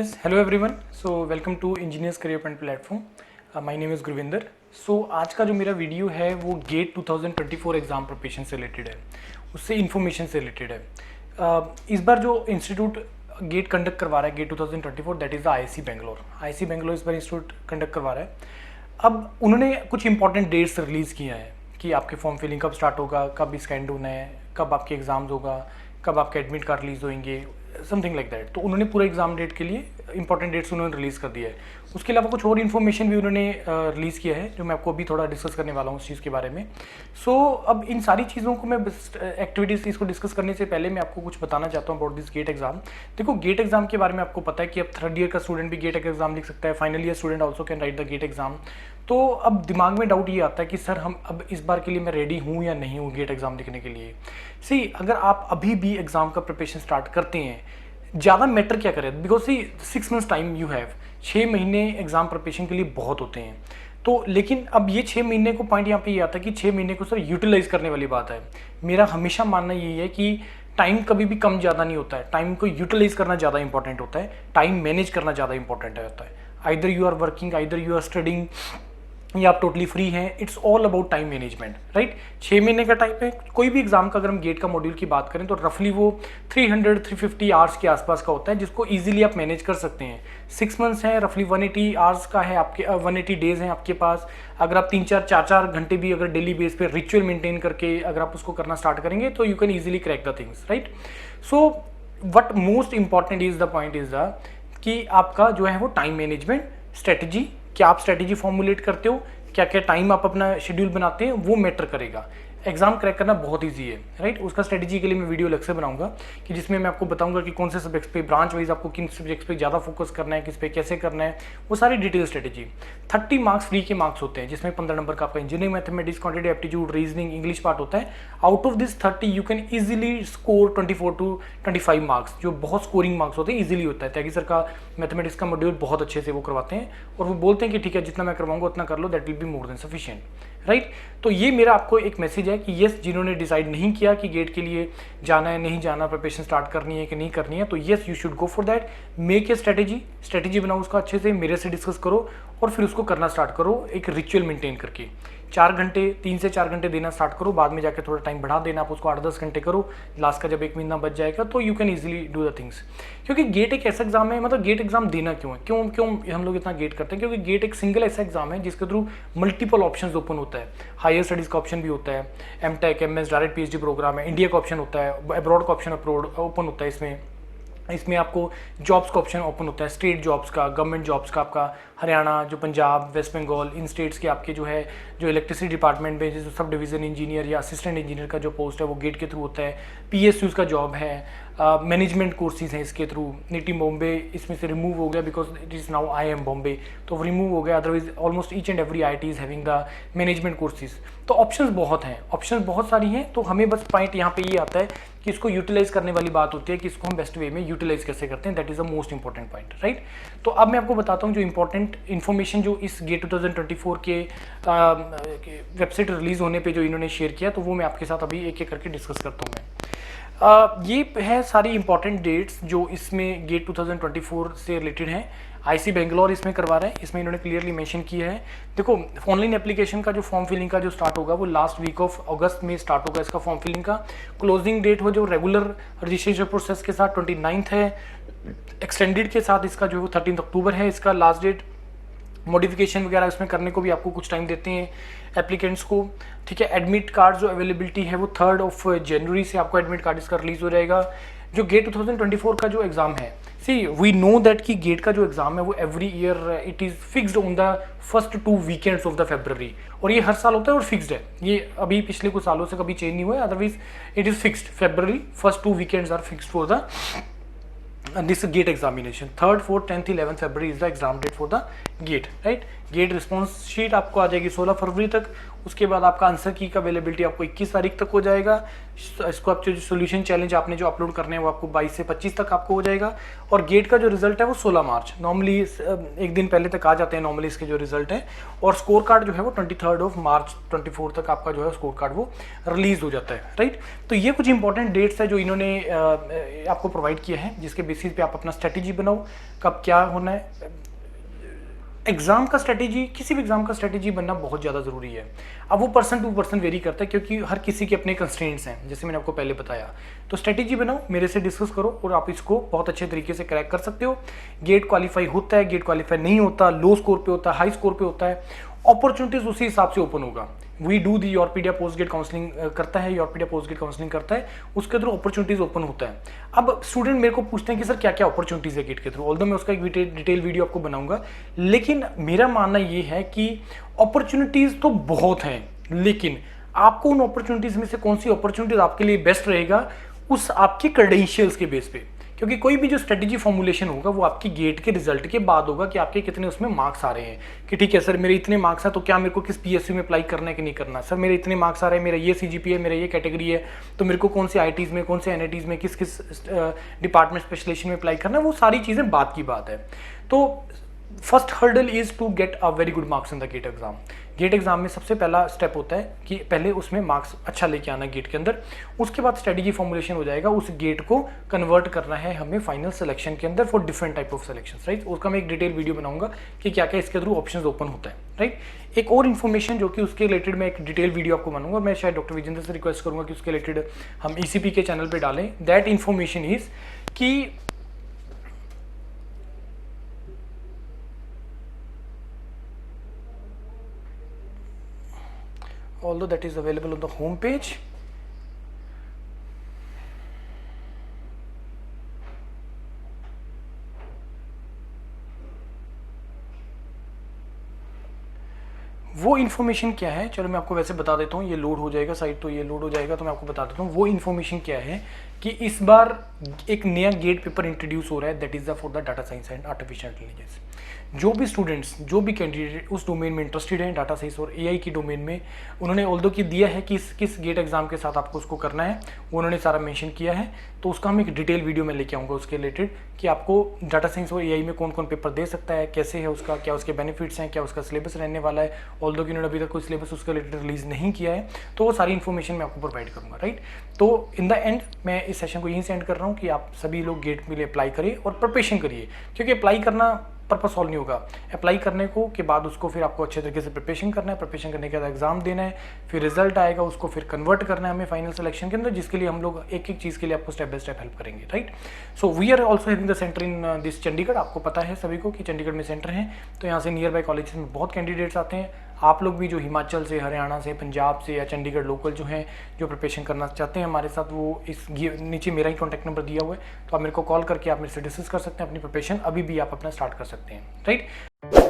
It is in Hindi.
Yes, hello everyone. So welcome to Engineers Career Point Platform. My name is Gurvinder. So आज का जो मेरा वीडियो है वो गेट 2024 एग्ज़ाम प्रिपरेशन से रिलेटेड है, उससे इन्फॉर्मेशन से रिलेटेड है. इस बार जो इंस्टीट्यूट गेट कंडक्ट करवा रहा है GATE 2024 that is the IIC Bangalore. IIC Bangalore इस बार इंस्टीट्यूट कंडक्ट करवा रहा है. अब उन्होंने कुछ इंपॉर्टेंट डेट्स रिलीज़ किया है कि आपके फॉर्म फिलिंग कब स्टार्ट होगा, कब इसका एंड होना है, कब आपके एग्ज़ाम्स होगा, कब आपके एडमिट कार्ड रिलीज़ होंगे, समथिंग लाइक दैट. तो उन्होंने पूरे एग्जाम डेट के लिए इंपॉर्टेंट डेट्स उन्होंने रिलीज़ कर दिया है. उसके अलावा कुछ और इन्फॉर्मेशन भी उन्होंने रिलीज़ किया है जो मैं आपको अभी थोड़ा डिस्कस करने वाला हूँ उस चीज़ के बारे में. सो अब इन सारी चीज़ों को मैं एक्टिविटीज़ इसको डिस्कस करने से पहले मैं आपको कुछ बताना चाहता हूँ अबाउट दिस गेट एग्जाम. देखो, गेट एग्जाम के बारे में आपको पता है कि अब थर्ड ईयर का स्टूडेंट भी गेट एग्जाम लिख सकता है, final year student also can write the GATE exam. तो अब दिमाग में डाउट ये आता है कि सर हम अब इस बार के लिए मैं रेडी हूँ या नहीं हूँ गेट एग्जाम लिखने के लिए. सी, अगर आप अभी भी एग्जाम का प्रिपरेशन स्टार्ट करते हैं, ज़्यादा मैटर क्या करें, because see 6 months time you have. 6 महीने एग्जाम प्रिपरेशन के लिए बहुत होते हैं. तो लेकिन अब ये 6 महीने को पॉइंट यहाँ पे ये आता है कि 6 महीने को सर यूटिलाइज करने वाली बात है. मेरा हमेशा मानना यही है कि टाइम कभी भी कम ज़्यादा नहीं होता है. टाइम को यूटिलाइज करना ज़्यादा इंपॉर्टेंट होता है, टाइम मैनेज करना ज़्यादा इंपॉर्टेंट होता है. Either you are working, either you are studying, या आप टोटली फ्री हैं. It's all about time management, right. 6 महीने का टाइम है. कोई भी एग्जाम का अगर हम गेट का मॉड्यूल की बात करें तो रफली वो 300-350 आवर्स के आसपास का होता है, जिसको इजीली आप मैनेज कर सकते हैं. 6 मंथ्स हैं, रफली 180 आवर्स का है आपके, 180 डेज हैं आपके पास. अगर आप 3-4 घंटे भी अगर डेली बेस पे रिचुअल मेंटेन करके अगर आप उसको करना स्टार्ट करेंगे तो you can easily crack the things, right. So what most important is the point is the कि आपका जो है वो टाइम मैनेजमेंट स्ट्रेटजी, क्या आप स्ट्रेटजी फॉर्मुलेट करते हो, क्या क्या टाइम आप अपना शेड्यूल बनाते हैं, वो मैटर करेगा. एग्जाम क्रैक करना बहुत इजी है, राइट. उसका स्ट्रेटजी के लिए मैं वीडियो अलग से बनाऊंगा कि जिसमें मैं आपको बताऊंगा कि कौन से सब्जेक्ट्स पे ब्रांच वाइज आपको किन सब्जेक्ट्स पे ज़्यादा फोकस करना है, किस पे कैसे करना है, वो सारी डिटेल स्ट्रेटजी. 30 मार्क्स फ्री के मार्क्स होते हैं, जिसमें 15 नंबर का आपका engineering mathematics, quantitative aptitude, reasoning, English part होता है. Out of this 30 you can easily score 24-25 marks, जो बहुत स्कोरिंग मार्क्स होते हैं. ईजिली होता है. त्यागी सर का मैथमेटिक्स का मॉड्यूल बहुत अच्छे से वो करवाते हैं और वो बोलते हैं कि ठीक है जितना मैं करवाऊंगा उतना कर लो, that will be more than sufficient, right. तो ये मेरा आपको एक मैसेज है कि यस, जिन्होंने डिसाइड नहीं किया कि गेट के लिए जाना है नहीं जाना, प्रिपरेशन स्टार्ट करनी है कि नहीं करनी है, तो yes you should go for that. Make a strategy बनाओ उसका अच्छे से, मेरे से डिस्कस करो और फिर उसको करना स्टार्ट करो एक रिचुअल मेंटेन करके. 4 घंटे, 3 से 4 घंटे देना स्टार्ट करो, बाद में जाकर थोड़ा टाइम बढ़ा देना, आप उसको 8-10 घंटे करो. लास्ट का जब 1 महीना बच जाएगा तो you can easily do the things. क्योंकि गेट एक ऐसा एग्जाम है, मतलब गेट एग्जाम देना क्यों है, क्यों हम लोग इतना गेट करते हैं, क्योंकि गेट एक सिंगल ऐसा एग्जाम है जिसके थ्रू मल्टीपल ऑप्शंस ओपन होता है. हायर स्टडीज़ का ऑप्शन भी होता है, MTech, MS, direct PhD program है, इंडिया का ऑप्शन होता है, अब्रॉड का ऑप्शन ओपन होता है. इसमें आपको जॉब्स का ऑप्शन ओपन होता है, स्टेट जॉब्स का, गवर्नमेंट जॉब्स का, आपका हरियाणा, जो पंजाब, वेस्ट बंगाल, इन स्टेट्स के आपके जो है जो इलेक्ट्रिसिटी डिपार्टमेंट में जो सब डिवीज़न इंजीनियर या असिस्टेंट इंजीनियर का जो पोस्ट है वो गेट के थ्रू होता है. पीएसयूज़ का जॉब है, मैनेजमेंट कोर्सेज हैं इसके थ्रू. नीटी बॉम्बे इसमें से रिमूव हो गया because it is now IIM Bombay, तो रिमूव हो गया. Otherwise almost each and every IIT is having the management courses. तो ऑप्शंस बहुत हैं, ऑप्शंस बहुत सारी हैं. तो हमें बस पॉइंट यहाँ पे ये आता है कि इसको यूटिलाइज करने वाली बात होती है कि इसको हम बेस्ट वे में यूटिलाइज कैसे करते हैं. That is the most important point, right. तो अब मैं आपको बताता हूँ जो इंपॉर्टेंट इन्फॉर्मेशन जो इस गेट 2024 के वेबसाइट रिलीज़ होने पे जो इन्होंने शेयर किया, तो वो मैं आपके साथ अभी एक एक करके डिस्कस करता हूँ मैं. ये है सारी इंपॉर्टेंट डेट्स जो इसमें गेट 2024 से रिलेटेड हैं. आईआईसी बेंगलोर इसमें करवा रहे हैं, इसमें इन्होंने क्लियरली मेंशन किया है. देखो, ऑनलाइन एप्लीकेशन का जो फॉर्म फिलिंग का जो स्टार्ट होगा वो लास्ट वीक ऑफ अगस्त में स्टार्ट होगा इसका फॉर्म फिलिंग का. क्लोजिंग डेट हो जो रेगुलर रजिस्ट्रेशन प्रोसेस के साथ 29 है, एक्सटेंडेड के साथ इसका जो 13 अक्टूबर है इसका लास्ट डेट. मॉडिफिकेशन वगैरह इसमें करने को भी आपको कुछ टाइम देते हैं एप्लीकेंट्स को, ठीक है. एडमिट कार्ड जो अवेलेबिलिटी है वो 3 जनवरी से आपको एडमिट कार्ड इसका रिलीज हो जाएगा. जो गेट 2024 का जो एग्जाम है, सी वी नो दैट कि गेट का जो एग्जाम है वो every year it is fixed on the first 2 weekends of the फरवरी, और ये हर साल होता है और फिक्स्ड है. ये अभी पिछले कुछ सालों से कभी चेंज नहीं हुआ है. Otherwise it is fixed. February first 2 weekends are fixed for the this gate examination. 3rd, 4th, 10th, 11th February is the exam date for the gate, right. GATE response sheet आपको आ जाएगी 16 फरवरी तक, उसके बाद आपका आंसर की का अवेलेबिलिटी आपको 21 तारीख तक हो जाएगा। इसको आप जो सोल्यूशन चैलेंज आपने जो अपलोड करने हैं वो आपको 22 से 25 तक आपको हो जाएगा। और गेट का जो रिजल्ट है वो 16 मार्च, नॉर्मली एक दिन पहले तक आ जाते हैं नॉर्मली इसके जो रिजल्ट है। और स्कोर कार्ड जो है वो 23 मार्च 24 तक आपका जो है स्कोर कार्ड वो रिलीज हो जाता है, राइट। तो ये कुछ इंपॉर्टेंट डेट्स है जो इन्होंने आपको प्रोवाइड किया है, जिसके बेसिस पे आप अपना स्ट्रेटेजी बनाओ कब क्या होना है। एग्जाम का स्ट्रेटेजी, किसी भी एग्जाम का स्ट्रेटेजी बनना बहुत ज़्यादा ज़रूरी है। अब वो पर्सन टू पर्सन वेरी करता है, क्योंकि हर किसी के अपने कंस्ट्रेंट्स हैं, जैसे मैंने आपको पहले बताया। तो स्ट्रेटेजी बनाओ, मेरे से डिस्कस करो और आप इसको बहुत अच्छे तरीके से क्रैक कर सकते हो। गेट क्वालिफाई होता है, गेट क्वालिफाई नहीं होता, लो स्कोर पे होता है, हाई स्कोर पे होता है, अपॉर्चुनिटीज उसी हिसाब से ओपन होगा। We do the Yourpedia post gate counselling करता है, योरपीडिया पोस्ट गेट काउंसलिंग करता है, उसके थ्रू अपॉर्चुनिटीज ओपन होता है। अब स्टूडेंट मेरे को पूछते हैं कि सर क्या क्या अपॉर्चुनिटीज है गेट के थ्रू, ऑल्दो मैं उसका एक डिटेल वीडियो आपको बनाऊंगा, लेकिन मेरा मानना ये है कि अपॉर्चुनिटीज तो बहुत हैं, लेकिन आपको उन अपॉर्चुनिटीज में से कौन सी अपॉर्चुनिटीज आपके लिए बेस्ट रहेगा उस आपके क्रेडेंशियल्स के बेस पे। क्योंकि कोई भी जो स्ट्रेटेजी फॉर्मुलेशन होगा वो आपकी गेट के रिजल्ट के बाद होगा कि आपके कितने उसमें मार्क्स आ रहे हैं, कि ठीक है सर मेरे इतने मार्क्स हैं तो क्या मेरे को किस पीएसयू में अप्लाई करना है कि नहीं करना, सर मेरे इतने मार्क्स आ रहे हैं, मेरा ये सीजीपीए है, मेरा ये कैटेगरी है, तो मेरे को कौन से आईटीज में, कौन से एनआईटीज में, किस किस डिपार्टमेंट स्पेशलाइजेशन में अप्लाई करना है, वो सारी चीज़ें बात की बात है। तो first hurdle is to get a very good marks in the GATE exam. GATE exam में सबसे पहला स्टेप होता है कि पहले उसमें मार्क्स अच्छा लेके आना गेट के अंदर, उसके बाद स्ट्रेटेजी फॉर्मुलेशन हो जाएगा, उस गेट को कन्वर्ट करना है हमें फाइनल सिलेक्शन के अंदर for different type of selections, right. उसका मैं एक डिटेल वीडियो बनाऊंगा कि क्या क्या इसके थ्रू ऑप्शंस ओपन होता है, राइट। एक और इन्फॉर्मेशन जो कि उसके रिलेटेड मैं एक डिटेल वीडियो आपको बनाऊंगा, मैं शायद डॉक्टर विजेंद्र से रिक्वेस्ट करूंगा कि उसके रिलेटेड हम ईसीपी के चैनल पर डालें। दैट इन्फॉर्मेशन इज कि although that is available on the home page, वो इन्फॉर्मेशन क्या है, चलो मैं आपको वैसे बता देता हूँ। ये लोड हो जाएगा साइट, तो ये लोड हो जाएगा, तो मैं आपको बता देता हूँ वो इन्फॉर्मेशन क्या है कि इस बार एक नया गेट पेपर इंट्रोड्यूस हो रहा है, that is the for the data science and artificial intelligence. जो भी स्टूडेंट्स, जो भी कैंडिडेट उस डोमेन में इंटरेस्टेड हैं, डाटा साइंस और एआई की डोमेन में, उन्होंने ऑल्दो की दिया है कि किस गेट एग्जाम के साथ आपको उसको करना है, वो उन्होंने सारा मेंशन किया है। तो उसका हम एक डिटेल वीडियो में लेके आऊँगा उसके रिलेटेड कि आपको डाटा साइंस और एआई में कौन कौन पेपर दे सकता है, कैसे है उसका, क्या उसके बेनिफिट्स हैं, क्या उसका सिलेबस रहने वाला है। ऑल्दो कि उन्होंने अभी तक कोई सिलेबस उसके रिलेटेड रिलीज नहीं किया है, तो वो सारी इन्फॉर्मेशन मैं आपको प्रोवाइड करूँगा, राइट। तो इन द एंड मैं इस सेशन को यहीं से एंड कर रहा हूँ कि आप सभी लोग गेट के लिए अप्लाई करिए और प्रिपरेशन करिए, क्योंकि अप्लाई करना पर्पस सॉल्व नहीं होगा। अप्लाई करने को के बाद उसको फिर आपको अच्छे तरीके से प्रिपरेशन करना है, प्रिपरेशन करने के बाद एग्जाम देना है, फिर रिजल्ट आएगा, उसको फिर कन्वर्ट करना है हमें फाइनल सिलेक्शन के अंदर, जिसके लिए हम लोग एक एक चीज़ के लिए आपको स्टेप बाय स्टेप हेल्प करेंगे, right. So we are also having the centre in this Chandigarh. आपको पता है सभी को कि चंडीगढ़ में सेंटर हैं, तो यहाँ से नियर बाय कॉलेज में बहुत कैंडिडेट्स आते हैं। आप लोग भी जो हिमाचल से, हरियाणा से, पंजाब से या चंडीगढ़ लोकल जो हैं, जो प्रिपरेशन करना चाहते हैं हमारे साथ, वो इस नीचे मेरा ही कॉन्टैक्ट नंबर दिया हुआ है, तो आप मेरे को कॉल करके आप मेरे से डिस्कस कर सकते हैं, अपनी प्रिपरेशन अभी भी आप अपना स्टार्ट कर सकते हैं, राइट।